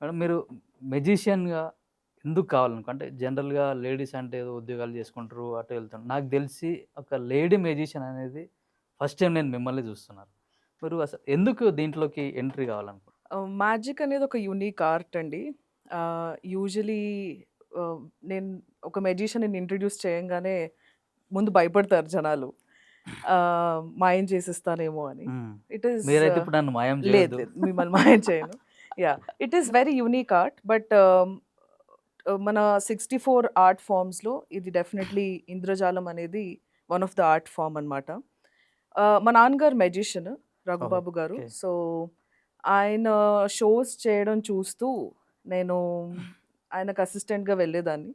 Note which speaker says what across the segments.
Speaker 1: Madam మీరు మెజిషియన్‌గా ఎందుకు కావాలనుకో అంటే జనరల్‌గా లేడీస్ అంటే ఏదో ఉద్యోగాలు చేసుకుంటారు, అటు వెళ్తుంటారు. నాకు తెలిసి ఒక లేడీ మెజిషియన్ అనేది ఫస్ట్ టైమ్ నేను మిమ్మల్ని చూస్తున్నాను. మీరు అసలు ఎందుకు దీంట్లోకి ఎంట్రీ కావాలనుకున్నారు?
Speaker 2: మ్యాజిక్ అనేది ఒక యూనిక్ ఆర్ట్ అండి. యూజువలీ ఆహ్, నేను ఒక మెజిషియన్‌ని ఇంట్రొడ్యూస్ చేయంగానే ముందు భయపడతారు జనాలు. మాయం చేసేస్తానేమో అని.
Speaker 1: హ్మ్.
Speaker 2: ఇట్ ఈస్
Speaker 1: మీరైతే ఇప్పుడు నన్ను మాయం
Speaker 2: లేదు
Speaker 1: చేయొద్దు.
Speaker 2: లేదు. మిమ్మల్ని మాయం చేయను. Yeah! It is very unique art. But మన 64 ఆర్ట్ ఫార్మ్స్‌లో ఇది డెఫినైట్‌లీ ఇంద్రజాలం అనేది one of the art form అనమాట. మా నాన్నగారు మెజిషియన్
Speaker 1: ఓహో!
Speaker 2: రఘుబాబు గారు.
Speaker 1: ఓకే.
Speaker 2: సో, ఆయన షోస్ చేయడం చూస్తూ నేను ఆయనకు అసిస్టెంట్‌గా వెళ్ళేదాన్ని.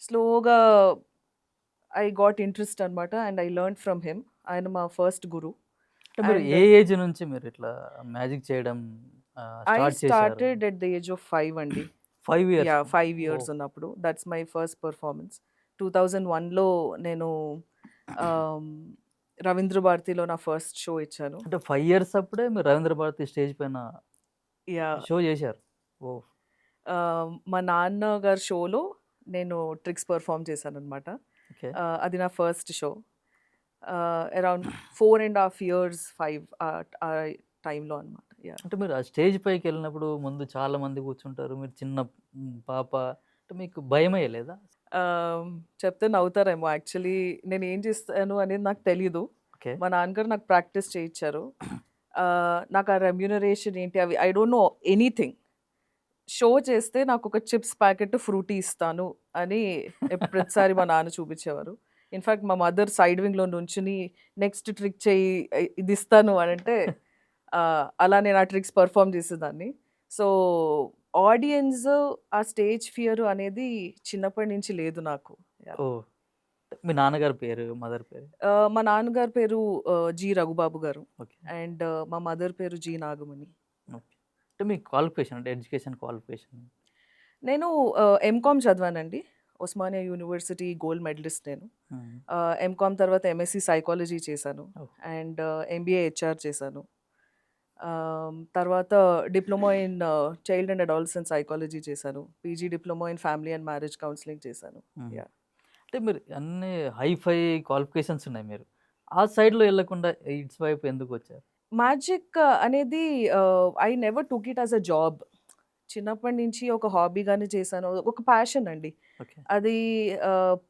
Speaker 2: స్లోగా ఐ గాట్ ఇంట్రెస్ట్ అనమాట. And I learned from him. ఆయన మా ఫస్ట్ గురు.
Speaker 1: అంటే మీరు
Speaker 2: అండ్
Speaker 1: ఏ ఏజ్ నుంచి మీరు ఇట్లా మ్యాజిక్ చేయడం
Speaker 2: ఐ
Speaker 1: స్టార్ట్ చేశారు?
Speaker 2: Started at the age of 5 అండి.
Speaker 1: 5 ఇయర్స్.
Speaker 2: యాహ్! 5
Speaker 1: ఓహ్!
Speaker 2: ఇయర్స్ ఉన్నప్పుడు. That's my first performance. 2001లో నేను ఆహ్, రవీంద్ర భారతిలో నా ఫస్ట్ షో ఇచ్చాను.
Speaker 1: అంటే 5 ఇయర్స్ అప్పుడే మీరు రవీంద్ర భారతి స్టేజ్ పైన
Speaker 2: యాహ్!
Speaker 1: షో చేశారు. ఓహ్!
Speaker 2: మా నాన్నగారి షోలో నేను ట్రిక్స్ పెర్ఫార్మ్ చేశాననమాట.
Speaker 1: ఓకే.
Speaker 2: అది నా ఫస్ట్ షో. అరౌండ్ 4 ½ ఇయర్స్, 5 ఆ టైంలో అనమాట. యాహ్!
Speaker 1: అంటే మీరు ఆ స్టేజ్ పైకెళ్ళినప్పుడు ముందు చాలా మంది కూర్చుంటారు. మీరు చిన్న పాప అంటే మీకు భయమేయలేదా?
Speaker 2: ఆహ్, చెప్తే నవ్వుతారేమో యాక్చువల్లీ నేనేం చేస్తాను అనేది నాకు తెలీదు.
Speaker 1: ఓకే.
Speaker 2: మా నాన్నగారు నాకు ప్రాక్టీస్ చేయిచ్చారు. నాకు ఆ రెమ్యూనరేషన్ ఏంటి అవి I don't know anything. Show చేస్తే నాకొక చిప్స్ ప్యాకెట్, ఫ్రూటీ ఇస్తాను అని ప్రతిసారి మా నాన్న చూపించేవారు. ఇన్‌ఫాక్ట్ మా మదర్ సైడ్ వింగ్‌లో నుంచుని నెక్స్ట్ ట్రిక్ చెయ్యి ఇది ఇస్తాను అనంటే అలా నేను ఆ ట్రిక్స్ పెర్ఫార్మ్ చేసేదాన్ని. సో, ఆడియన్స్ ఆ స్టేజ్ ఫియర్ అనేది చిన్నప్పటి నుంచి లేదు నాకు. యాహ్!
Speaker 1: ఓహ్! మీ నాన్నగారి పేరు, మదర్ పేరు?
Speaker 2: మా నాన్నగారి పేరు G. Raghubabu garu.
Speaker 1: Okay.
Speaker 2: And మా మదర్ పేరు జి. నాగమణి.
Speaker 1: ఓకే. అంటే మీ క్వాలిఫికేషన్ అంటే ఎడ్యుకేషన్ క్వాలిఫికేషన్?
Speaker 2: నేను ఎంకామ్ చదివానండి. ఉస్మానియా యూనివర్సిటీ గోల్డ్ మెడలిస్ట్ నేను.
Speaker 1: హ్మ్.
Speaker 2: ఎంకామ్ తర్వాత ఎంఎస్సీ సైకాలజీ చేశాను.
Speaker 1: ఓహ్!
Speaker 2: అండ్ ఎంబీఏ హెచ్ఆర్ చేశాను. తర్వాత diploma in child and adolescent psychology చేశాను. PG diploma in family and marriage counselling చేశాను.
Speaker 1: హ్మ్.
Speaker 2: యాహ్!
Speaker 1: అంటే మీరు అన్నీ హై క్వాలిఫికేషన్స్ ఉన్నాయి మీరు. ఆ సైడ్‌లో ఎళ్ళకుండా ఇట్స్ వైపు ఎందుకొచ్చారు?
Speaker 2: మ్యాజిక్ అనేది I never took it as a job. చిన్నప్పటి నుంచి ఒక హాబీగానే చేశాను. ఒక ప్యాషన్ అండి.
Speaker 1: ఓకే.
Speaker 2: అది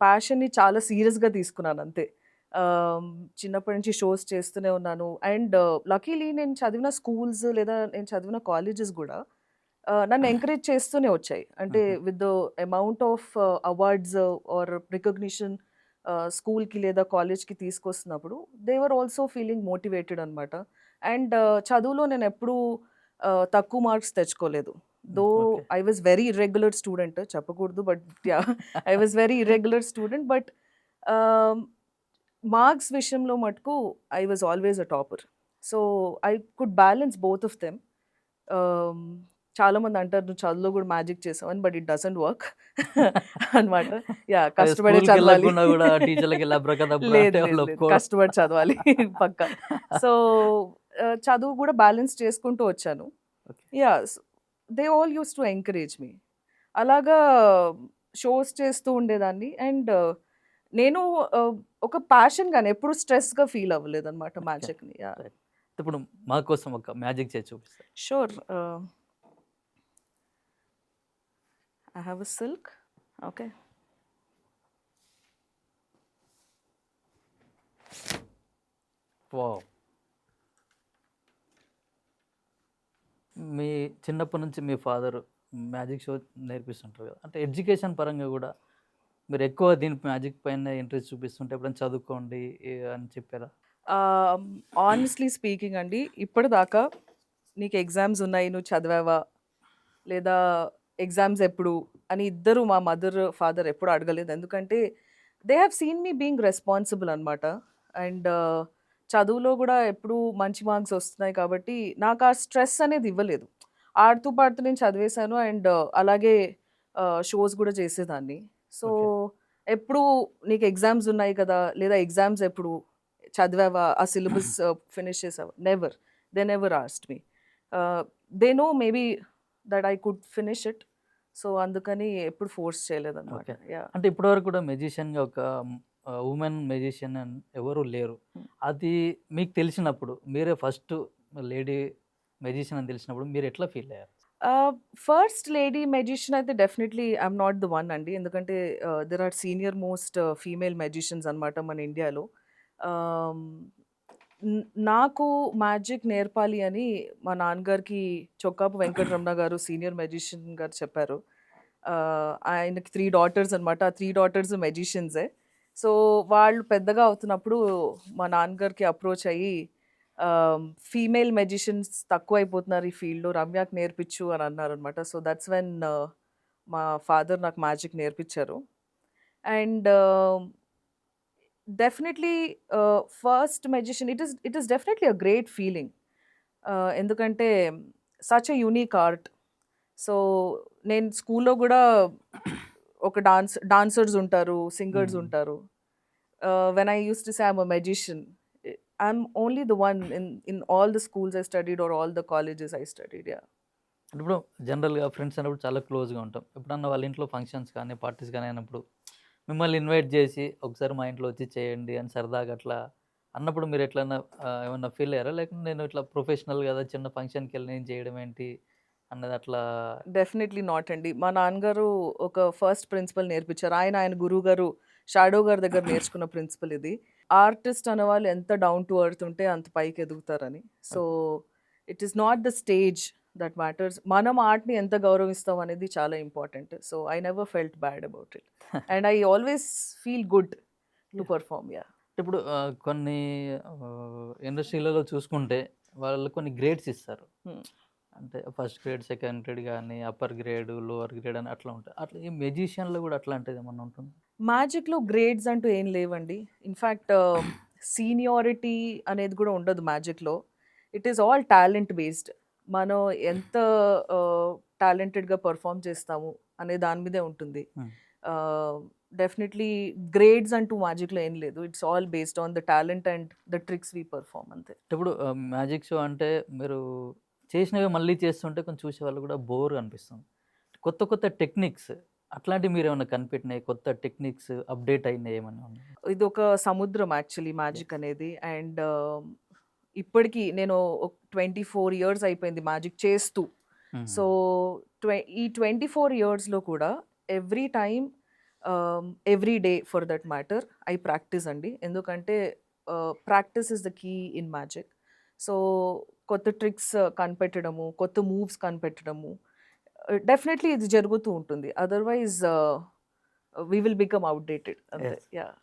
Speaker 2: ప్యాషన్‌ని చాలా సీరియస్‌గా తీసుకున్నానంతే. ఆహ్, చిన్నప్పటి నుంచి షోస్ చేస్తూనే ఉన్నాను. అండ్ లక్కీలీ నేను చదివిన స్కూల్స్ లేదా నేను చదివిన కాలేజెస్ గూడా నన్ను ఎంకరేజ్ చేస్తూనే వచ్చాయి. అంటే
Speaker 1: హుహు.
Speaker 2: With the amount of awards or recognition స్కూల్‌కి లేదా కాలేజ్‌కి తీసుకొస్తున్నప్పుడు they were also feeling motivated అనమాట. అండ్ చదువులో నేనెప్పుడూ తక్కువ మార్క్స్ తెచ్చుకోలేదు.
Speaker 1: Hmm.
Speaker 2: Though
Speaker 1: okay.
Speaker 2: I was very irregular student చెప్పకూడదు. But yeah! I was very irregular student. But ah, marks విషయంలో మటుకు I was always a topper. So, I could balance both of them. Ah, చాలామంది అంటారు నువ్వు చదువులో కూడా magic చేసావని. But it doesn't work అనమాట. యాహ్!
Speaker 1: అదే
Speaker 2: కష్టపడే చదవాలి.
Speaker 1: స్కూలుకెళ్ళకుండా గూడా టీచర్లకెళ్ళి అబ్రాకదబ్రా
Speaker 2: లేదు,
Speaker 1: అంటే
Speaker 2: లేదు,
Speaker 1: వాళ్ళు
Speaker 2: లేదు.
Speaker 1: ఒప్పుకోరు.
Speaker 2: కష్టపడి చదవాలి పక్కా. సో, చదువు కూడా బ్యాలెన్స్ చేసుకుంటూ వచ్చాను.
Speaker 1: Okay.
Speaker 2: Yeah! They all used to encourage me. అలాగా షోస్ చేస్తూ ఉండేదాన్ని. అండ్ నేను ఆహ్, ఒక ప్యాషన్‌గానే ఎప్పుడు స్ట్రెస్‌గా ఫీల్ అవ్వలేదన్నమాట
Speaker 1: ఓకే.
Speaker 2: మ్యాజిక్‌ని. యాహ్!
Speaker 1: రైట్. ఇప్పుడు మా కోసం ఒక మ్యాజిక్ చేసి చూపిస్తారు.
Speaker 2: Sure. I have a silk. Okay.
Speaker 1: Wow! మీ చిన్నప్పటి నుంచి మీ ఫాదరు మ్యాజిక్ షో నేర్పిస్తుంటారు గదా! అంటే ఎడ్యుకేషన్ పరంగా గూడా మీరెక్కువ దీని మ్యాజిక్ పైనే ఇంట్రెస్ట్ చూపిస్తుంటే ఎప్పుడైనా చదువుకోండి అని చెప్పారా?
Speaker 2: ఆహ్, ఆనెస్ట్‌లీ స్పీకింగ్ అండి ఇప్పటిదాకా నీకు ఎగ్జామ్స్ ఉన్నాయి. నువ్వు చదివావా? లేదా ఎగ్జామ్స్ ఎప్పుడు? అని ఇద్దరు మా మదర్, ఫాదర్ ఎప్పుడు అడగలేదు. ఎందుకంటే they have seen me being responsible అనమాట. అండ్ చదువులో గూడా ఎప్పుడూ మంచి మార్క్స్ వస్తున్నాయి కాబట్టి నాకు ఆ స్ట్రెస్ అనేది ఇవ్వలేదు. ఆడుతూ పాడుతూ నేను చదివేశాను. అండ్ అలాగే షోస్ గూడా చేసేదాన్ని. So,
Speaker 1: okay.
Speaker 2: ఎప్పుడూ నీకు ఎగ్జామ్స్ ఉన్నాయి కదా! లేదా ఎగ్జామ్స్ ఎప్పుడు? చదివావా? ఆ సిలబస్ ఫినిష్ చేసావా? Never. They never asked me. They know maybe that I could finish it. So అందుకని ఎప్పుడు ఫోర్స్ చేయలేదన్నమాట.
Speaker 1: ఓకే.
Speaker 2: యాహ్!
Speaker 1: అంటే ఇప్పటివరకు కూడా మెజిషియన్‌గా ఒక వుమెన్ మెజిషియన్ ఎవరు లేరు.
Speaker 2: హ్మ్.
Speaker 1: అది మీకు తెలిసినప్పుడు మీరే ఫస్ట్ లేడీ మెజిషియన్ అని తెలిసినప్పుడు మీరు ఎట్లా ఫీల్ అయ్యారు?
Speaker 2: ఫస్ట్ లేడీ మెజిషియన్ అయితే definitely I'm not the one అండి. ఎందుకంటే there are senior most female magicians అనమాట మన ఇండియాలో. ఆహ్, నాకు మ్యాజిక్ నేర్పాలి అని మా నాన్నగారికి చొక్కాపు వెంకటరమణ గారు సీనియర్ మెజిషియన్ గారు చెప్పారు. ఆయనకి 3 డాటర్స్ అనమాట. ఆ 3 డాటర్స్ మెజిషియన్సే. సో, వాళ్ళు పెద్దగా అవుతున్నప్పుడు మా నాన్నగారికి అప్రోచ్ అయ్యి ఫీమేల్ మెజిషియన్స్ తక్కువైపోతున్నారు ఈ ఫీల్డ్‌లో. రమ్యకి నేర్పించు అని అన్నారనమాట. సో, దట్స్ వెన్ మా ఫాదర్ నాకు మ్యాజిక్ నేర్పించారు. And definitely first magician it is definitely a great feeling. ఎందుకంటే such a unique art. So, నేను స్కూల్‌లో గూడా ఒక డాన్సర్స్ ఉంటారు, సింగర్స్
Speaker 1: హ్మ్.
Speaker 2: ఉంటారు. When I used to say I'm a magician, I'm only the one in all the schools I studied or all the colleges I studied. Yeah!
Speaker 1: అంటే ఇప్పుడు జనరల్‌గా friends అన్నప్పుడు చాలా క్లోజ్‌గా ఉంటాం. ఎప్పుడన్నా వాళ్ళ ఇంట్లో ఫంక్షన్స్ కానీ, పార్టీస్ కానీ అయినప్పుడు మిమ్మల్ని ఇన్వైట్ చేసి ఒకసారి మా ఇంట్లో వచ్చి చేయండి అని సరదాగా అట్లా అన్నప్పుడు మీరు ఎట్లన్నా ఏమన్నా ఫీల్ అయ్యారా? లేకుంటే నేను ఇట్లా ప్రొఫెషనల్ కదా చిన్న ఫంక్షన్‌కెళ్ళి నేను చేయడం ఏంటి అన్నది అట్లా
Speaker 2: డెఫినెట్‌లీ నాట్ అండి. మా నాన్నగారు ఒక ఫస్ట్ ప్రిన్సిపల్ నేర్పించారు. ఆయన గురువుగారు షాడో గారి దగ్గర నేర్చుకున్న ప్రిన్సిపల్ ఇది. ఆర్టిస్ట్ అనేవాళ్ళు ఎంత డౌన్ టు ఎర్త్ ఉంటే అంత పైకి ఎదుగుతారని. So,
Speaker 1: okay.
Speaker 2: It is not the stage that matters. మనం ఆర్ట్‌ని ఎంత గౌరవిస్తాం అనేది చాలా important. So, I never felt bad about it. And I always feel good to
Speaker 1: yeah!
Speaker 2: Perform. Yeah!
Speaker 1: ఇప్పుడు కొన్ని ఇండస్ట్రీలలో చూసుకుంటే వాళ్ళు కొన్ని గ్రేడ్స్ ఇస్తారు.
Speaker 2: హ్మ్.
Speaker 1: అంటే ఫస్ట్ గ్రేడ్, సెకండ్ గ్రేడ్ గాని, అప్పర్ గ్రేడ్, లోవర్ గ్రేడ్ అని అట్లా ఉంటాయి. అట్లా ఈ మెజిషియన్‌లో కూడా అట్లాంటిదేమన్నా ఉంటుందా?
Speaker 2: మ్యాజిక్‌లో గ్రేడ్స్ అంటూ ఏం లేవండి. ఇన్‌ఫాక్ట్ సీనియారిటీ అనేది గూడా ఉండదు మ్యాజిక్‌లో. It is all talent based. మనం ఎంత టాలెంటెడ్‌గా పెర్ఫార్మ్ చేస్తాము అనే దాని మీదే ఉంటుంది.
Speaker 1: హ్మ్.
Speaker 2: ఆహ్, డెఫినెట్‌లీ గ్రేడ్స్ అంటూ మ్యాజిక్‌లో ఏం లేదు. It's all based on the talent and the tricks we perform అంతే.
Speaker 1: ఇప్పుడు మ్యాజిక్ షో అంటే మీరు చేసినవే మళ్ళీ చేస్తుంటే కొంచెం చూసేవాళ్ళు కూడా బోర్ అనిపిస్తుంది. కొత్త కొత్త టెక్నిక్స్ అట్లాంటివి మీరేమన్నా కనిపెట్టినయి కొత్త టెక్నిక్స్ అప్‌డేట్ అయినయి ఏమన్నా ఉన్నాయా?
Speaker 2: ఇదొక సముద్రం యాక్చువల్లీ మ్యాజిక్
Speaker 1: యెస్.
Speaker 2: అనేది. అండ్ ఇప్పటికి నేను 24 ఇయర్స్ అయిపోయింది మ్యాజిక్ చేస్తూ.
Speaker 1: హ్మ్.
Speaker 2: సో, ఈ 24 ఇయర్స్‌లో కూడా every time every day for that matter I practise అండి. ఎందుకంటే practice is the key in magic. So, కొత్త ట్రిక్స్ కనిపెట్టడము, కొత్త మూవ్స్ కనిపెట్టడము డెఫినెట్‌లీ ఇది జరుగుతూ ఉంటుంది. Otherwise we will become outdated అంతే.
Speaker 1: యెస్.
Speaker 2: యాహ్!